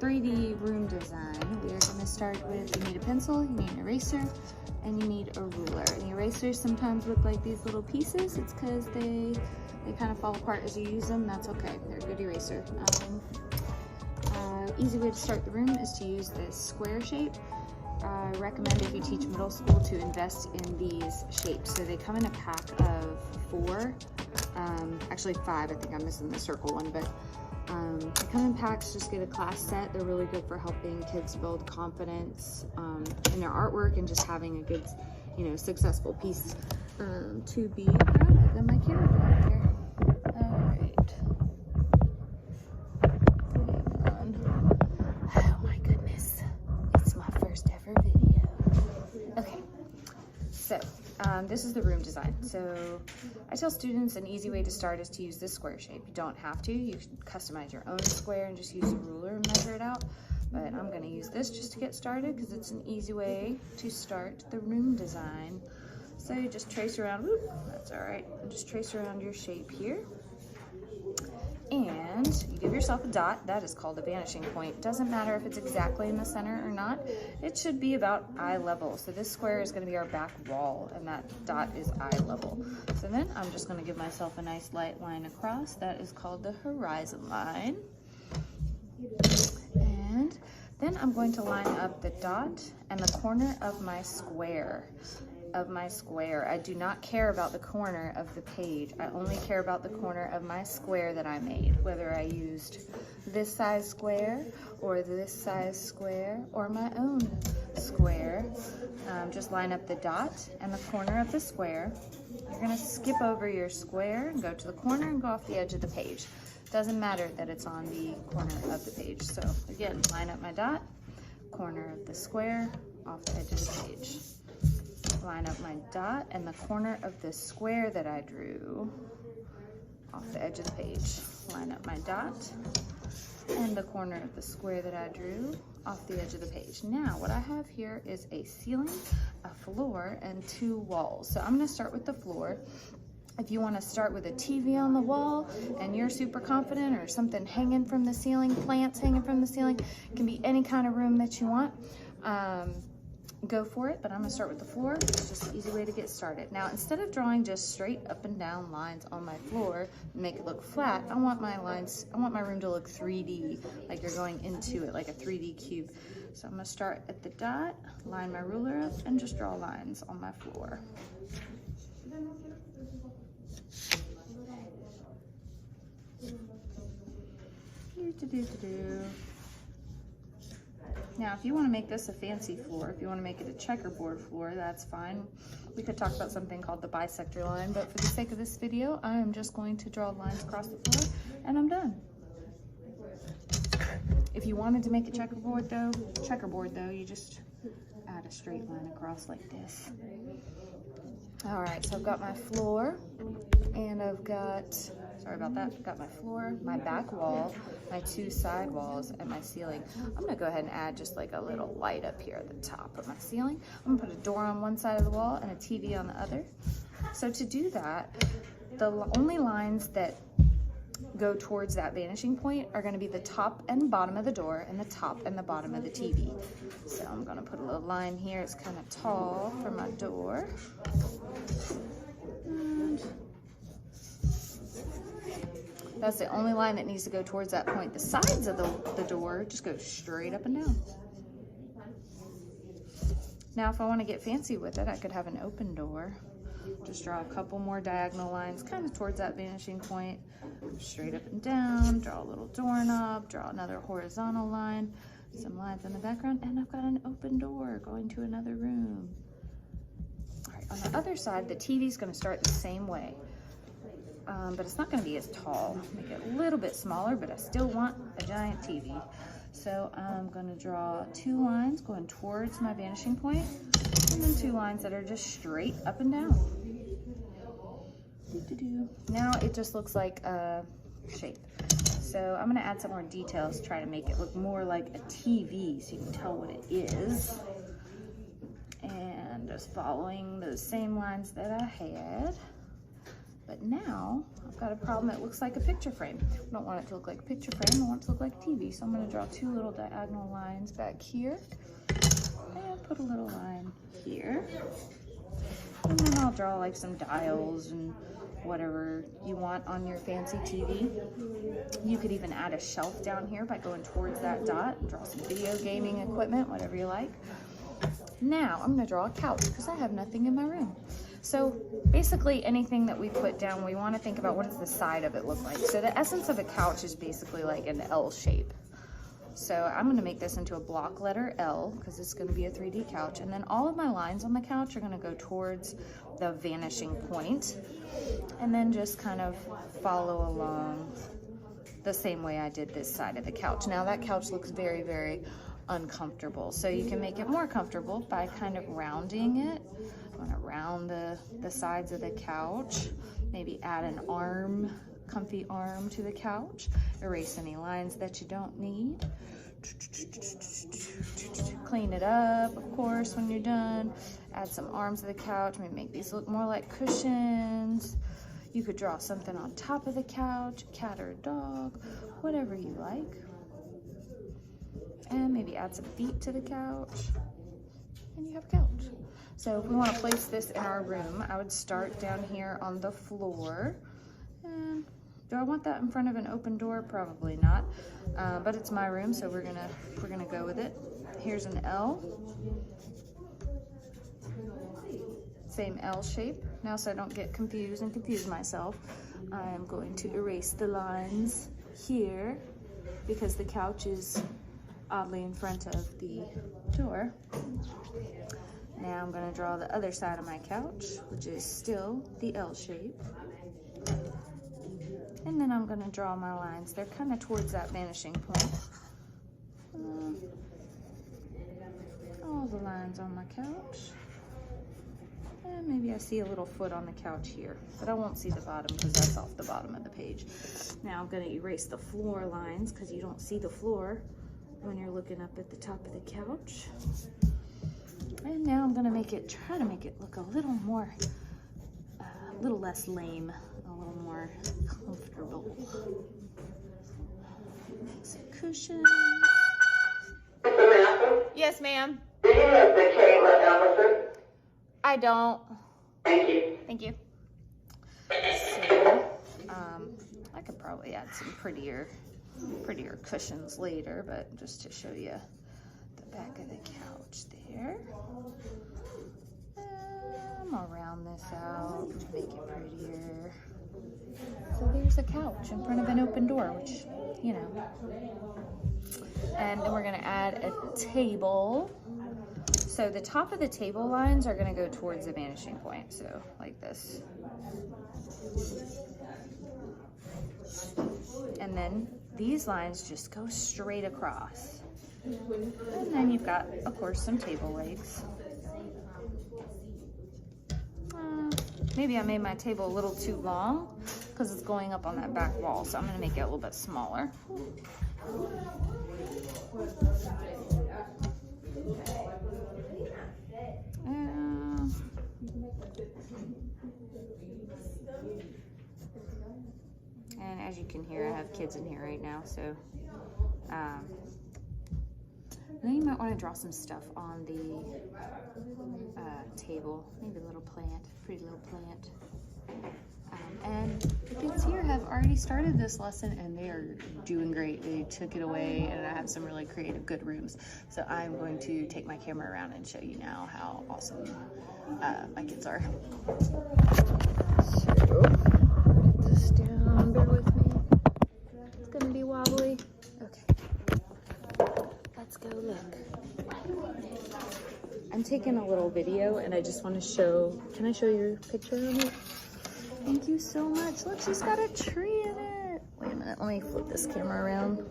3D room design, we're going to start with, you need a pencil, you need an eraser, and you need a ruler. And the erasers sometimes look like these little pieces. It's because they kind of fall apart as you use them. That's okay. They're a good eraser. Easy way to start the room is to use this square shape. I recommend if you teach middle school to invest in these shapes. So they come in a pack of 4, actually 5. I think I'm missing the circle one, but they come in packs. Just get a class set. They're really good for helping kids build confidence in their artwork and just having a good, successful piece to be proud of. And my camera down here. All right. Oh my goodness. It's my first ever video. Okay. So this is the room design. So I tell students an easy way to start is to use this square shape. You don't have to. You can customize your own square and just use a ruler and measure it out. But I'm going to use this just to get started because it's an easy way to start the room design. So you just trace around, whoop, that's all right. Just trace around your shape here. And you give yourself a dot. That is called a vanishing point. Doesn't matter if it's exactly in the center or not. It should be about eye level. So this square is going to be our back wall, and that dot is eye level. So then I'm just going to give myself a nice light line across. That is called the horizon line. And then I'm going to line up the dot and the corner of my square. I do not care about the corner of the page. I only care about the corner of my square that I made, whether I used this size square or this size square or my own square. Just line up the dot and the corner of the square. You're gonna skip over your square and go to the corner and go off the edge of the page. Doesn't matter that it's on the corner of the page. So again, line up my dot, corner of the square, off the edge of the page. Line up my dot and the corner of the square that I drew off the edge of the page. Line up my dot and the corner of the square that I drew off the edge of the page. Now what I have here is a ceiling, a floor, and 2 walls. So I'm going to start with the floor. If you want to start with a TV on the wall and you're super confident, or something hanging from the ceiling, plants hanging from the ceiling, it can be any kind of room that you want. Go for it, but I'm gonna start with the floor. It's just an easy way to get started. Now, instead of drawing just straight up and down lines on my floor and make it look flat, I want my room to look 3D, like you're going into it, like a 3D cube. So I'm gonna start at the dot, line my ruler up, and just draw lines on my floor. Now, if you want to make this a fancy floor, if you want to make it a checkerboard floor, that's fine. We could talk about something called the bisector line, but for the sake of this video, I am just going to draw lines across the floor, and I'm done. If you wanted to make a checkerboard though, you just add a straight line across like this. All right, so I've got my floor, and I've got, sorry about that, I've got my floor, my back wall, my 2 side walls, and my ceiling. I'm gonna go ahead and add just like a little light up here at the top of my ceiling. I'm gonna put a door on one side of the wall and a TV on the other. So to do that, the only lines that go towards that vanishing point are going to be the top and bottom of the door and the top and the bottom of the TV. So I'm going to put a little line here. It's kind of tall for my door. And that's the only line that needs to go towards that point. The sides of the door just go straight up and down. Now, if I want to get fancy with it, I could have an open door. Just draw a couple more diagonal lines kind of towards that vanishing point, straight up and down, draw a little doorknob, draw another horizontal line, some lines in the background, and I've got an open door going to another room. All right, on the other side, the TV is going to start the same way, but it's not going to be as tall. Make it a little bit smaller, but I still want a giant TV. So I'm going to draw 2 lines going towards my vanishing point, and then 2 lines that are just straight up and down. Now it just looks like a shape. So I'm going to add some more details, try to make it look more like a TV so you can tell what it is. And just following those same lines that I had. But now I've got a problem. It looks like a picture frame. I don't want it to look like a picture frame. I want it to look like TV. So I'm going to draw 2 little diagonal lines back here and put a little line here. And then I'll draw like some dials and whatever you want on your fancy TV. You could even add a shelf down here by going towards that dot. Draw some video gaming equipment, whatever you like. Now I'm going to draw a couch because I have nothing in my room. So basically anything that we put down, we want to think about what does the side of it look like. So the essence of a couch is basically like an L shape. So I'm going to make this into a block letter L because it's going to be a 3D couch. And then all of my lines on the couch are going to go towards the vanishing point. And then just kind of follow along the same way I did this side of the couch. Now that couch looks very, very uncomfortable. So you can make it more comfortable by kind of rounding it. I'm going to round the sides of the couch. Maybe add an arm, comfy arm to the couch. Erase any lines that you don't need. Clean it up, of course, when you're done. Add some arms to the couch. Maybe make these look more like cushions. You could draw something on top of the couch, a cat or a dog, whatever you like. And maybe add some feet to the couch. And you have a couch. So if we want to place this in our room, I would start down here on the floor. And do I want that in front of an open door? Probably not. But it's my room, so we're gonna go with it. Here's an L. Same L shape. Now, so I don't get confused and confuse myself, I am going to erase the lines here because the couch is oddly in front of the door. Now I'm going to draw the other side of my couch, which is still the L shape. And then I'm going to draw my lines. They're kind of towards that vanishing point. All the lines on my couch. And maybe I see a little foot on the couch here, but I won't see the bottom because that's off the bottom of the page. Now I'm going to erase the floor lines because you don't see the floor when you're looking up at the top of the couch. And now I'm going to try to make it look a little more, a little less lame, a little more comfortable. Make some cushions. Yes, ma'am. Do you have the Kayla Ellison? I don't. Thank you. Thank you. So, I could probably add some prettier cushions later, but just to show you the back of the couch there. I'm gonna round this out to make it prettier. So there's a couch in front of an open door, which, you know. And then we're gonna add a table. So the top of the table lines are gonna go towards the vanishing point, so like this. And then these lines just go straight across. And then you've got, of course, some table legs. Maybe I made my table a little too long because it's going up on that back wall, so I'm gonna make it a little bit smaller. And as you can hear, I have kids in here right now, so then you might want to draw some stuff on the table, maybe a little plant, pretty little plant. And the kids here have already started this lesson and they are doing great. They took it away and I have some really creative, good rooms. So I'm going to take my camera around and show you now how awesome my kids are. So, put this down, bear with me. It's gonna be wobbly. Okay, let's go look. I'm taking a little video and I just want to show, can I show your picture of it? Thank you so much. Look, she's got a tree in it. Wait a minute, let me flip this camera around.